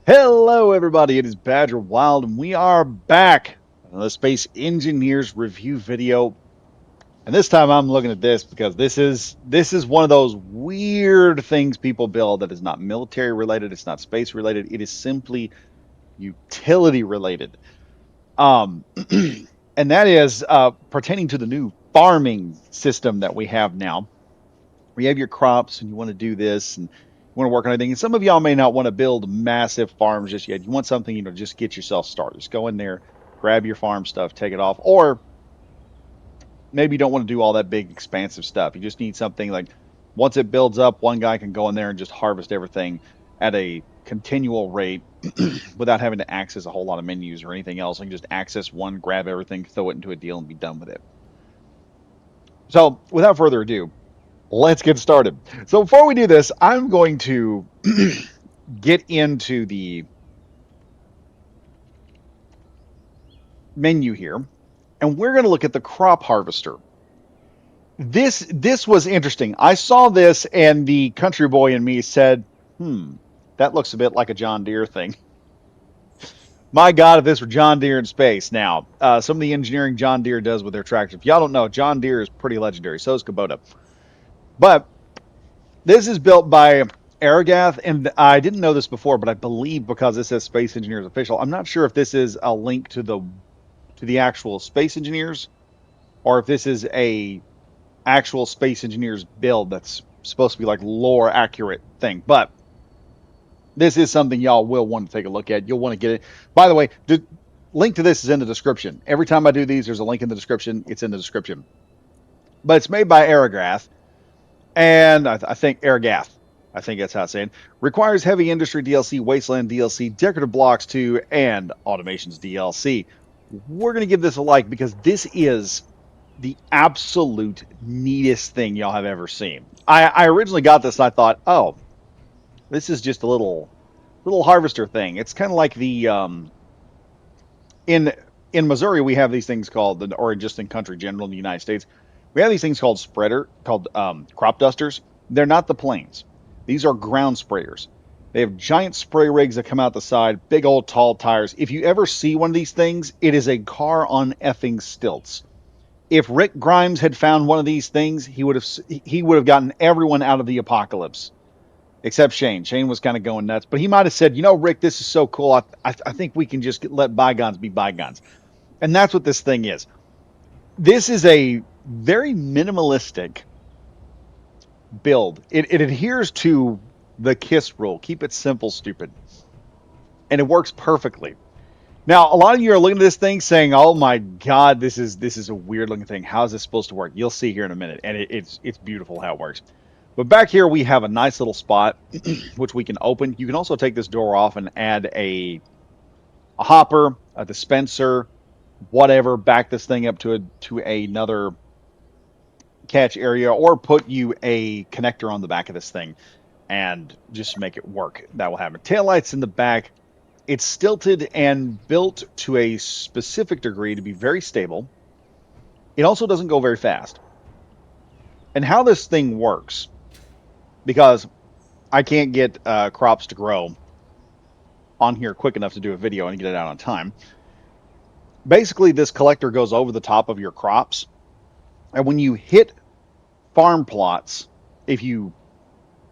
Hello, everybody. It is Badger Wild, and we are back on the Space Engineers review video. And this time, I'm looking at this because this is one of those weird things people build that is not military related. It's not space related. It is simply utility related. Um, and that is pertaining to the new farming system that we have now. Where you have your crops and you want to do this and you want to work on anything. And some of y'all may not want to build massive farms just yet. You want something, just get yourself started. Just go in there, grab your farm stuff, take it off. Or maybe you don't want to do all that big, expansive stuff. You just need something like once it builds up, one guy can go in there and just harvest everything at a continual rate without having to access a whole lot of menus or anything else. I can just access one, grab everything, throw it into a deal, and be done with it. So, without further ado, let's get started. So before we do this, I'm going to get into the menu here, and we're going to look at the crop harvester. This was interesting. I saw this, and the country boy in me said, "Hmm, that looks a bit like a John Deere thing." My God, if this were John Deere in space. Now, some of the engineering John Deere does with their tractors. If y'all don't know, John Deere is pretty legendary. So is Kubota. But this is built by Aragath, and I didn't know this before, but I believe because this says Space Engineers Official, I'm not sure if this is a link to the actual Space Engineers or if this is a actual Space Engineers build that's supposed to be like lore accurate thing. But this is something y'all will want to take a look at. You'll want to get it. By the way, the link to this is in the description. Every time I do these, there's a link in the description. It's in the description. But it's made by Aragath, and I think Aragath. I think that's how it's saying. Requires heavy industry DLC, wasteland DLC, decorative blocks 2, and automations DLC. We're going to give this a like because this is the absolute neatest thing y'all have ever seen. I originally got this and I thought, oh, this is just a little harvester thing. It's kind of like the in in Missouri we have these things called, or just in country general in the United States, we have these things called crop dusters. They're not the planes. These are ground sprayers. They have giant spray rigs that come out the side, big old tall tires. If you ever see one of these things, it is a car on effing stilts. If Rick Grimes had found one of these things, he would have gotten everyone out of the apocalypse, except Shane. Shane was kind of going nuts, but he might have said, Rick, this is so cool. I think we can just let bygones be bygones. And that's what this thing is. This is a very minimalistic build. It adheres to the KISS rule. Keep it simple, stupid. And it works perfectly. Now, a lot of you are looking at this thing saying, "Oh my God, this is a weird looking thing. How is this supposed to work?" You'll see here in a minute, and it's beautiful how it works. But back here we have a nice little spot which we can open. You can also take this door off and add a hopper, a dispenser, whatever. Back this thing up to another catch area, or put you a connector on the back of this thing and just make it work. That will happen. Taillights in the back. It's stilted and built to a specific degree to be very stable. It also doesn't go very fast. And how this thing works, because I can't get crops to grow on here quick enough to do a video and get it out on time. Basically, this collector goes over the top of your crops. And when you hit farm plots, if you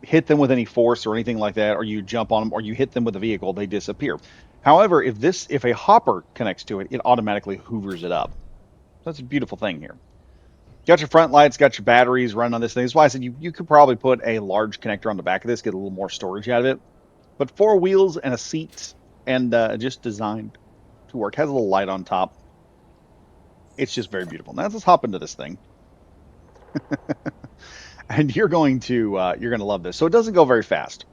hit them with any force or anything like that, or you jump on them, or you hit them with a vehicle, they disappear. However, if a hopper connects to it, it automatically hoovers it up. That's a beautiful thing here. Got your front lights, got your batteries running on this thing. That's why I said you could probably put a large connector on the back of this, get a little more storage out of it. But 4 wheels and a seat, and just designed to work. Has a little light on top. It's just very beautiful. Now let's hop into this thing. And you're going to love this. So it doesn't go very fast.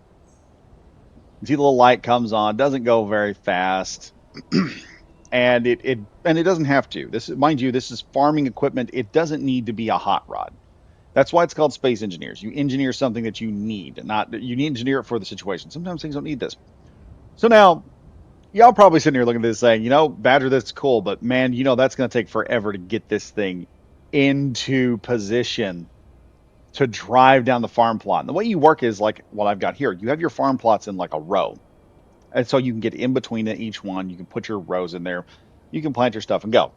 You see the little light comes on, doesn't go very fast. And it doesn't have to. Mind you, this is farming equipment. It doesn't need to be a hot rod. That's why it's called Space Engineers. You engineer something that you need, not you need to engineer it for the situation. Sometimes things don't need this. So now, y'all probably sitting here looking at this saying, Badger, that's cool, but man, that's going to take forever to get this thing into position to drive down the farm plot. And the way you work is like what I've got here. You have your farm plots in like a row. And so you can get in between each one. You can put your rows in there. You can plant your stuff and go.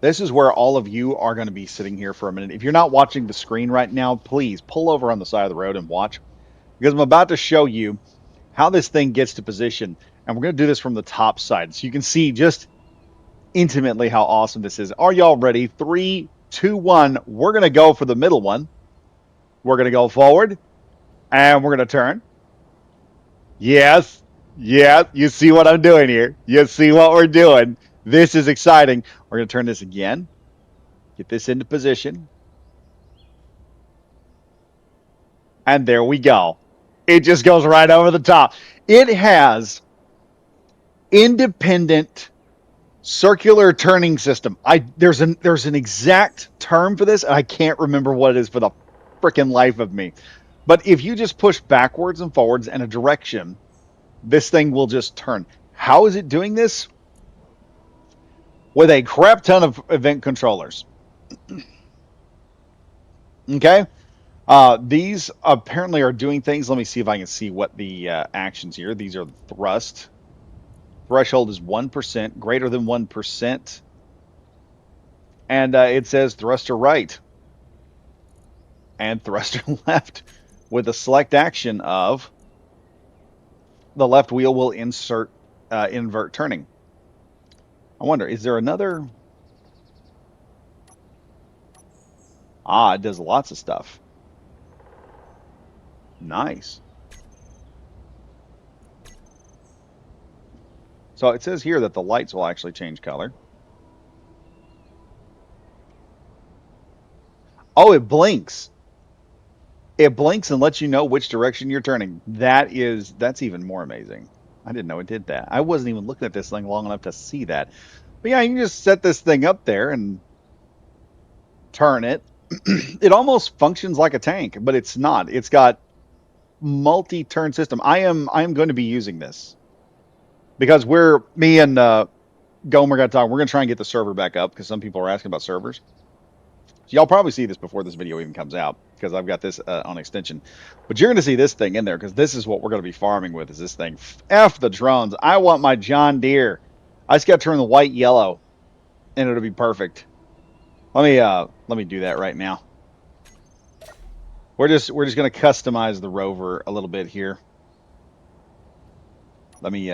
This is where all of you are going to be sitting here for a minute. If you're not watching the screen right now, please pull over on the side of the road and watch, because I'm about to show you how this thing gets to position. And we're going to do this from the top side so you can see just intimately how awesome this is. Are y'all ready? 3, 2, 1. We're going to go for the middle one. We're going to go forward and we're going to turn. Yes. Yeah. You see what I'm doing here. You see what we're doing. This is exciting. We're going to turn this again. Get this into position. And there we go. It just goes right over the top. It has independent circular turning system. There's an exact term for this, and I can't remember what it is for the freaking life of me. But if you just push backwards and forwards in a direction, this thing will just turn. How is it doing this? With a crap ton of event controllers. Okay? These apparently are doing things. Let me see if I can see what the actions here. These are thrust. Threshold is 1%, greater than 1%. And it says thruster right and thruster left with a select action of the left wheel will invert turning. I wonder, is there another? It does lots of stuff. Nice. So it says here that the lights will actually change color. Oh, it blinks. It blinks and lets you know which direction you're turning. That's even more amazing. I didn't know it did that. I wasn't even looking at this thing long enough to see that. But yeah, you can just set this thing up there and turn it. It almost functions like a tank, but it's not. It's got multi-turn system. I am going to be using this because me and Gomer got talking. We're going to try and get the server back up because some people are asking about servers. So y'all probably see this before this video even comes out because I've got this on extension. But you're going to see this thing in there because this is what we're going to be farming with is this thing. F the drones. I want my John Deere. I just got to turn the white yellow and it'll be perfect. Let me do that right now. We're just going to customize the rover a little bit here. Let me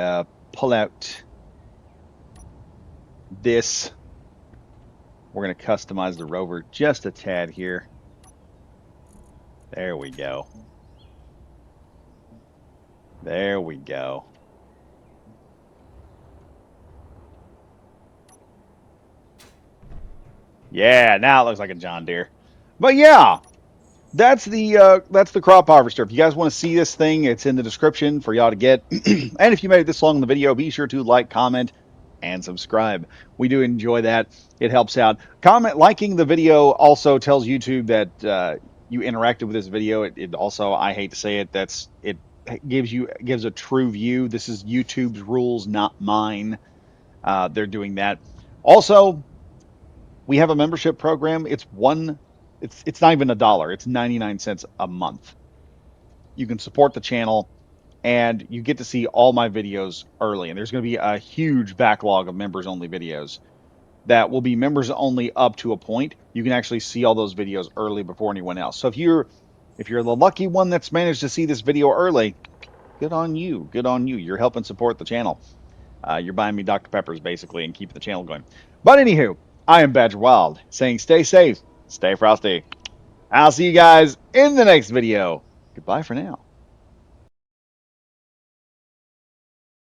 pull out this. We're going to customize the rover just a tad here. There we go. There we go. Yeah, now it looks like a John Deere. But yeah, that's the crop harvester. If you guys want to see this thing, it's in the description for y'all to get. And if you made it this long in the video, be sure to like, comment, and subscribe. We do enjoy that. It helps out. Liking the video also tells YouTube that you interacted with this video. It also, I hate to say it, it gives a true view. This is YouTube's rules, not mine. They're doing that. Also, we have a membership program. It's not even $1. It's 99 cents a month. You can support the channel and you get to see all my videos early. And there's going to be a huge backlog of members only videos that will be members only up to a point. You can actually see all those videos early before anyone else. So if you're the lucky one that's managed to see this video early, good on you. Good on you. You're helping support the channel. You're buying me Dr. Peppers basically and keeping the channel going. But anywho, I am Badger Wild saying stay safe, stay frosty. I'll see you guys in the next video. Goodbye for now.